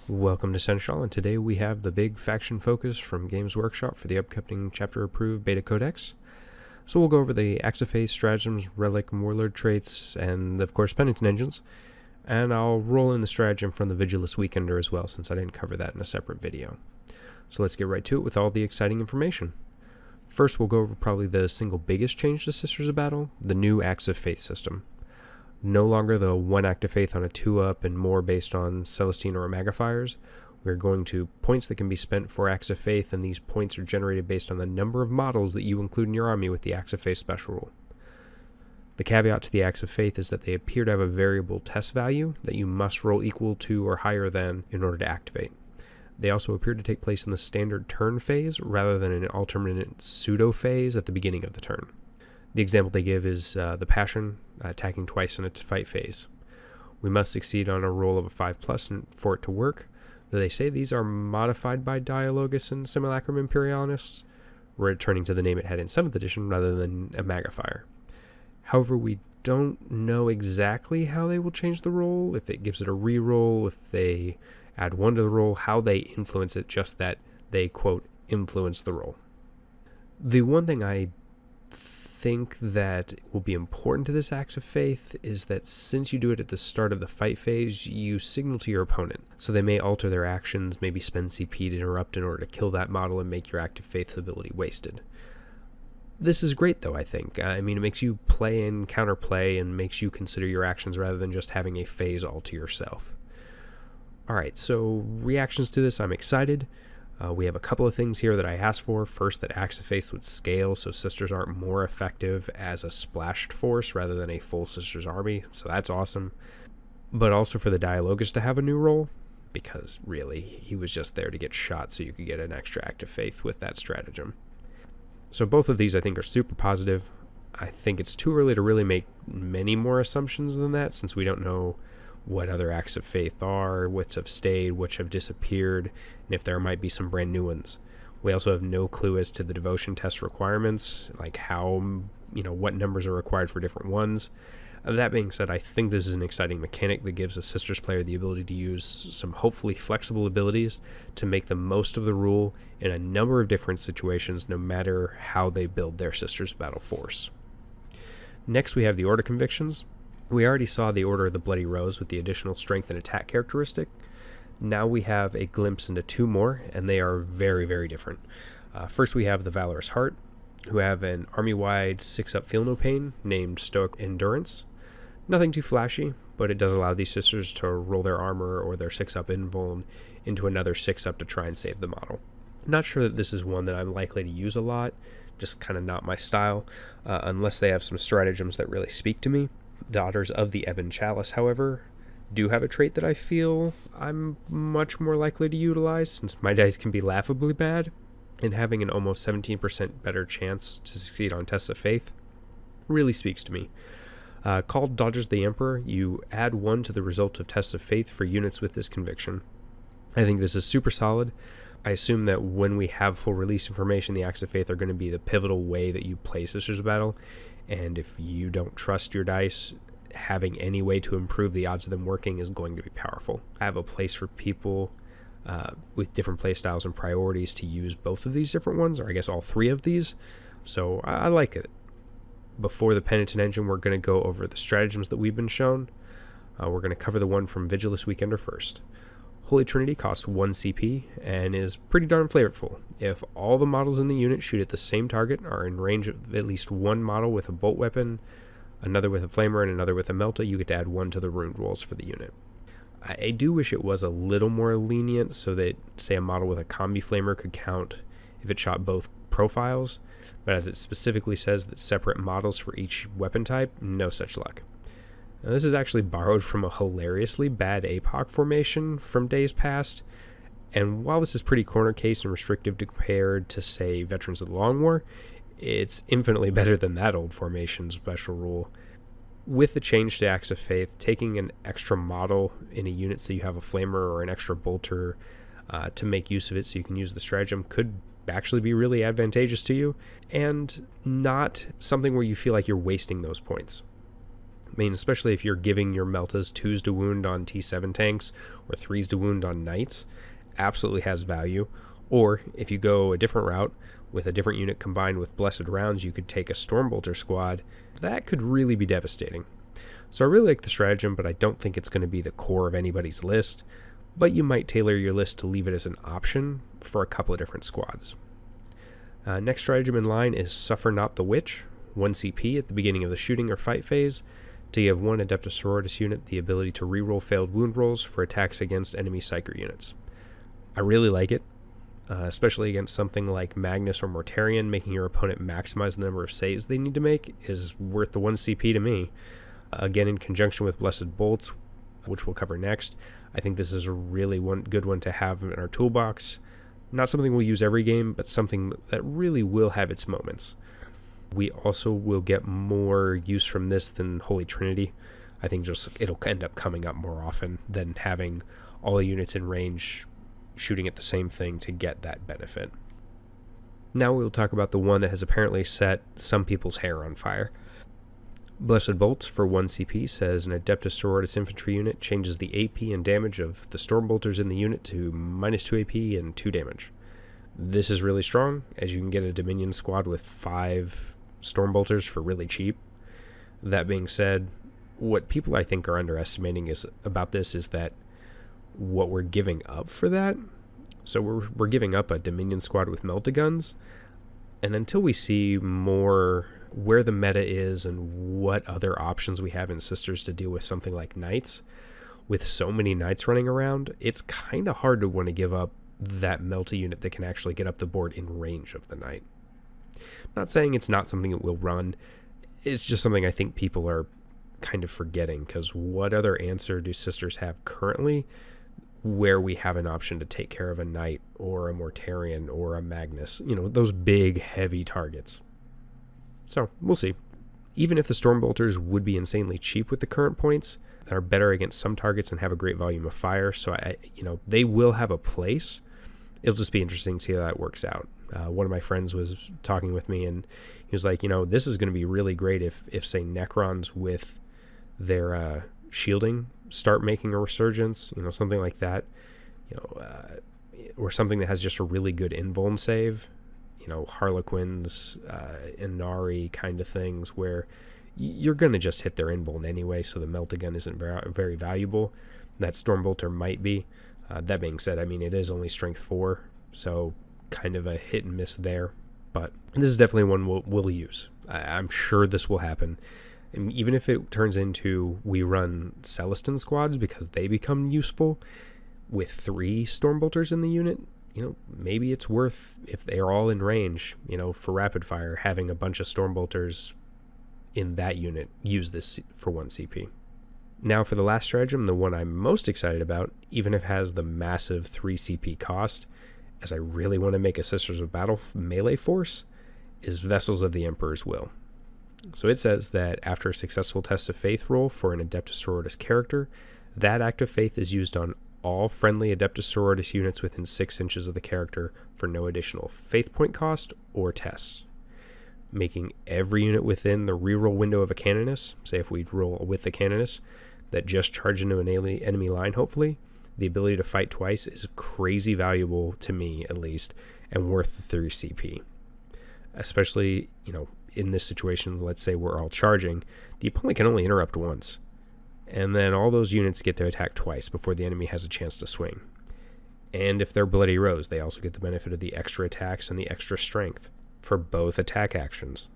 Welcome to Seneschal, and today we have the big faction focus from Games Workshop for the upcoming chapter-approved Beta Codex. So we'll go over the Acts of Faith, stratagems, relic, warlord traits, and of course penitent engines. And I'll roll in the stratagem from the Vigilus Weekender as well, since I didn't cover that in a separate video. So let's get right to it with all the exciting information. First, we'll go over probably the single biggest change to Sisters of Battle, the new Acts of Faith system. No longer the one act of faith on a 2-up and more based on Celestine or Magifiers. We're going to points that can be spent for acts of faith, and these points are generated based on the number of models that you include in your army with the acts of faith special rule. The caveat to the acts of faith is that they appear to have a variable test value that you must roll equal to or higher than in order to activate. They also appear to take place in the standard turn phase rather than an alternate pseudo phase at the beginning of the turn. The example they give is the Passion, attacking twice in a fight phase. We must succeed on a roll of a 5+ for it to work, though they say these are modified by Dialogus and Simulacrum Imperialis, returning to the name it had in 7th edition rather than a Magifier. However, we don't know exactly how they will change the roll, if it gives it a reroll, if they add 1 to the roll, how they influence it, just that they, quote, influence the roll. The one thing I think that will be important to this act of faith is that since you do it at the start of the fight phase, you signal to your opponent. So they may alter their actions, maybe spend CP to interrupt in order to kill that model and make your act of faith ability wasted. This is great though, I think. I mean, it makes you play and counterplay and makes you consider your actions rather than just having a phase all to yourself. Alright, so reactions to this, I'm excited. We have a couple of things here that I asked for. First, that Acts of Faith would scale so Sisters aren't more effective as a splashed force rather than a full Sisters army, so that's awesome. But also for the Dialogus to have a new role, because really, he was just there to get shot so you could get an extra Act of Faith with that stratagem. So both of these I think are super positive. I think it's too early to really make many more assumptions than that, since we don't know what other acts of faith are, which have stayed, which have disappeared, and if there might be some brand new ones. We also have no clue as to the devotion test requirements, like how, what numbers are required for different ones. That being said, I think this is an exciting mechanic that gives a Sisters player the ability to use some hopefully flexible abilities to make the most of the rule in a number of different situations, no matter how they build their Sisters battle force. Next, we have the Order Convictions. We already saw the Order of the Bloody Rose with the additional strength and attack characteristic. Now we have a glimpse into 2 more, and they are very, very different. First, we have the Valorous Heart, who have an army-wide 6-up Feel No Pain named Stoic Endurance. Nothing too flashy, but it does allow these Sisters to roll their armor or their 6-up invuln into another 6-up to try and save the model. Not sure that this is one that I'm likely to use a lot, just kind of not my style, unless they have some stratagems that really speak to me. Daughters of the Ebon Chalice, however, do have a trait that I feel I'm much more likely to utilize, since my dice can be laughably bad, and having an almost 17% better chance to succeed on tests of faith really speaks to me. Called Daughters of the Emperor, you add 1 to the result of tests of faith for units with this conviction. I think this is super solid. I assume that when we have full release information, the Acts of Faith are going to be the pivotal way that you play Sisters of Battle. And if you don't trust your dice, having any way to improve the odds of them working is going to be powerful. I have a place for people with different playstyles and priorities to use both of these different ones, or I guess all 3 of these. So I like it. Before the Penitent Engine, we're going to go over the stratagems that we've been shown. We're going to cover the one from Vigilus Weekender first. Holy Trinity costs 1 CP and is pretty darn flavorful. If all the models in the unit shoot at the same target, are in range of at least 1 model with a bolt weapon, another with a flamer, and another with a melta, you get to add 1 to the rune rolls for the unit. I do wish it was a little more lenient so that, say, a model with a combi flamer could count if it shot both profiles, but as it specifically says that separate models for each weapon type, no such luck. Now, this is actually borrowed from a hilariously bad APOC formation from days past, and while this is pretty corner case and restrictive compared to, say, Veterans of the Long War, it's infinitely better than that old formation special rule. With the change to Acts of Faith, taking an extra model in a unit so you have a flamer or an extra bolter to make use of it so you can use the stratagem could actually be really advantageous to you, and not something where you feel like you're wasting those points. I mean, especially if you're giving your Meltas 2s to wound on T7 tanks or 3s to wound on knights, absolutely has value. Or if you go a different route with a different unit combined with Blessed Rounds, you could take a Stormbolter squad. That could really be devastating. So I really like the stratagem, but I don't think it's going to be the core of anybody's list. But you might tailor your list to leave it as an option for a couple of different squads. Next stratagem in line is Suffer Not the Witch, 1 CP at the beginning of the shooting or fight phase, to give one Adepta Sororitas unit the ability to reroll failed wound rolls for attacks against enemy Psyker units. I really like it, especially against something like Magnus or Mortarion. Making your opponent maximize the number of saves they need to make is worth the 1 CP to me. Again, in conjunction with Blessed Bolts, which we'll cover next, I think this is a really good one to have in our toolbox. Not something we'll use every game, but something that really will have its moments. We also will get more use from this than Holy Trinity. I think just it'll end up coming up more often than having all the units in range shooting at the same thing to get that benefit. Now we'll talk about the one that has apparently set some people's hair on fire. Blessed Bolts for 1 CP says an Adepta Sororitas infantry unit changes the AP and damage of the Stormbolters in the unit to -2 AP and 2 damage. This is really strong, as you can get a Dominion squad with 5 Stormbolters for really cheap. That being said, what people I think are underestimating about this is that what we're giving up for that. So we're giving up a Dominion squad with Meltaguns, and until we see more where the meta is and what other options we have in Sisters to deal with something like Knights, with so many Knights running around, it's kind of hard to want to give up that Melta unit that can actually get up the board in range of the Knight. Not saying it's not something that will run, it's just something I think people are kind of forgetting, because what other answer do Sisters have currently where we have an option to take care of a Knight or a Mortarion or a Magnus, those big heavy targets. So we'll see. Even if the Stormbolters would be insanely cheap with the current points, that are better against some targets and have a great volume of fire, so they will have a place. It'll just be interesting to see how that works out. One of my friends was talking with me, and he was like, this is going to be really great if say Necrons with their shielding start making a resurgence, something like that, or something that has just a really good invuln save, Harlequins, Inari kind of things, where you're going to just hit their invuln anyway, so the Meltagun isn't very valuable. That Stormbolter might be. That being said, it is only strength 4, so kind of a hit and miss there. But this is definitely one we'll use. I'm sure this will happen. And even if it turns into we run Celestin squads because they become useful with 3 Stormbolters in the unit, maybe it's worth, if they're all in range, for rapid fire, having a bunch of Stormbolters in that unit use this for 1 CP. Now for the last stratagem, the one I'm most excited about, even if it has the massive 3 CP cost, as I really want to make a Sisters of Battle melee force, is Vessels of the Emperor's Will. So it says that after a successful test of faith roll for an Adepta Sororitas character, that act of faith is used on all friendly Adepta Sororitas units within 6 inches of the character for no additional faith point cost or tests, making every unit within the reroll window of a Canoness, say if we roll with the Canoness, that just charge into an enemy line, hopefully, the ability to fight twice is crazy valuable to me, at least, and worth the 3 CP. Especially, in this situation, let's say we're all charging, the opponent can only interrupt once, and then all those units get to attack twice before the enemy has a chance to swing. And if they're Bloody Rose, they also get the benefit of the extra attacks and the extra strength for both attack actions.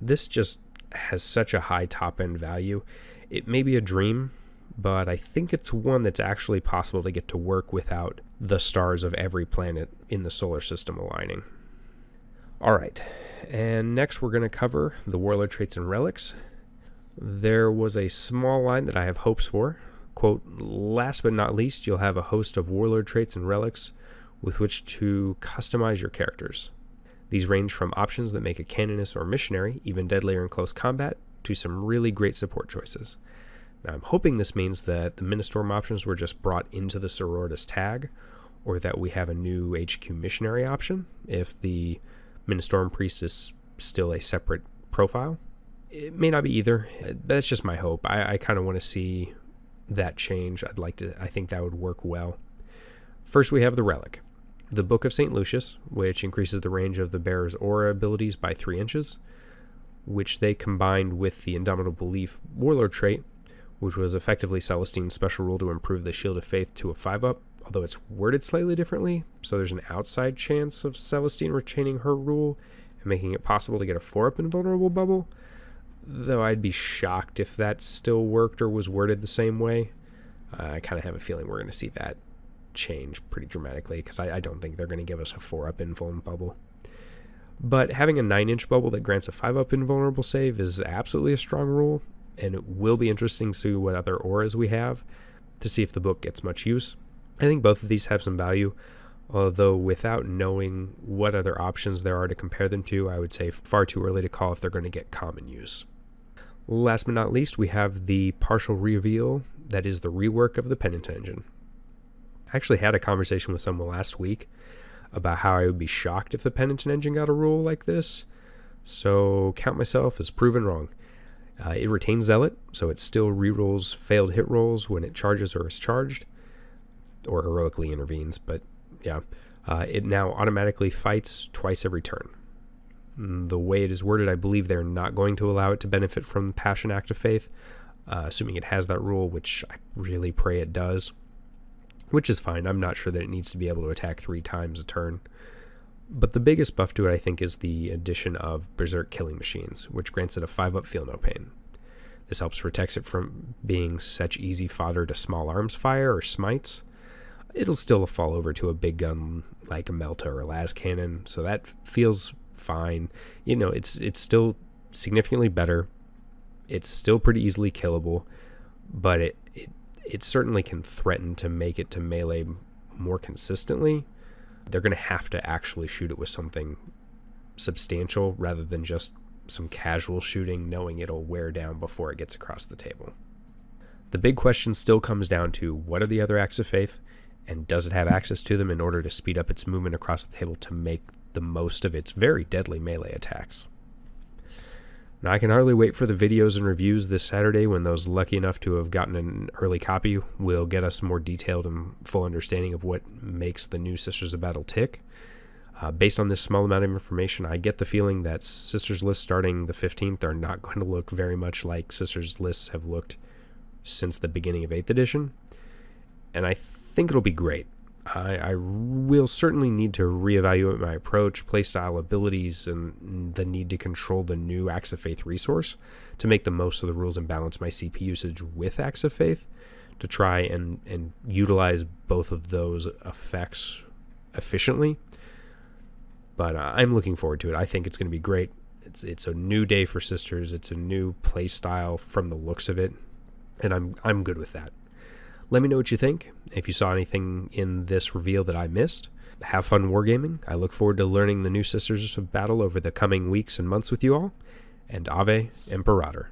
This just has such a high top-end value. It may be a dream, but I think it's one that's actually possible to get to work without the stars of every planet in the solar system aligning. Alright, and next we're going to cover the Warlord traits and relics. There was a small line that I have hopes for. Quote, last but not least, you'll have a host of Warlord traits and relics with which to customize your characters. These range from options that make a Canoness or Missionary even deadlier in close combat to some really great support choices. Now I'm hoping this means that the Ministorm options were just brought into the Sororitas tag, or that we have a new HQ Missionary option if the Ministorm Priest is still a separate profile. It may not be either. That's just my hope. I kind of want to see that change. I think that would work well. First, we have the Relic, the Book of St. Lucius, which increases the range of the bearer's aura abilities by 3 inches, which they combined with the Indomitable Belief Warlord trait, which was effectively Celestine's special rule to improve the Shield of Faith to a 5-up, although it's worded slightly differently, so there's an outside chance of Celestine retaining her rule and making it possible to get a 4-up invulnerable bubble, though I'd be shocked if that still worked or was worded the same way. I kind of have a feeling we're going to see that change pretty dramatically, because I don't think they're going to give us a 4-up invuln bubble. But having a 9-inch bubble that grants a 5-up invulnerable save is absolutely a strong rule, and it will be interesting to see what other auras we have to see if the book gets much use. I think both of these have some value, although without knowing what other options there are to compare them to, I would say far too early to call if they're going to get common use. Last but not least, we have the partial reveal that is the rework of the Penitent engine. I actually had a conversation with someone last week about how I would be shocked if the Penitent engine got a rule like this, so count myself as proven wrong. It retains Zealot, so it still rerolls failed hit rolls when it charges or is charged, or heroically intervenes, but yeah. It now automatically fights twice every turn. The way it is worded, I believe they're not going to allow it to benefit from Passion Act of Faith, assuming it has that rule, which I really pray it does. Which is fine. I'm not sure that it needs to be able to attack 3 times a turn. But the biggest buff to it, I think, is the addition of Berserk Killing Machines, which grants it a 5-up Feel No Pain. This helps protect it from being such easy fodder to small arms fire or smites. It'll still fall over to a big gun like a Melta or a las cannon, so that feels fine. You know, it's still significantly better. It's still pretty easily killable, but it certainly can threaten to make it to melee more consistently. They're going to have to actually shoot it with something substantial rather than just some casual shooting, knowing it'll wear down before it gets across the table. The big question still comes down to what are the other acts of faith, and does it have access to them in order to speed up its movement across the table to make the most of its very deadly melee attacks. Now, I can hardly wait for the videos and reviews this Saturday when those lucky enough to have gotten an early copy will get us more detailed and full understanding of what makes the new Sisters of Battle tick. Based on this small amount of information, I get the feeling that Sisters lists starting the 15th are not going to look very much like Sisters lists have looked since the beginning of 8th edition, and I think it'll be great. I will certainly need to reevaluate my approach, playstyle, abilities, and the need to control the new Acts of Faith resource to make the most of the rules and balance my CP usage with Acts of Faith to try and utilize both of those effects efficiently. But I'm looking forward to it. I think it's going to be great. It's a new day for Sisters. It's a new playstyle from the looks of it, and I'm good with that. Let me know what you think. If you saw anything in this reveal that I missed, have fun wargaming. I look forward to learning the new Sisters of Battle over the coming weeks and months with you all. And Ave Imperator.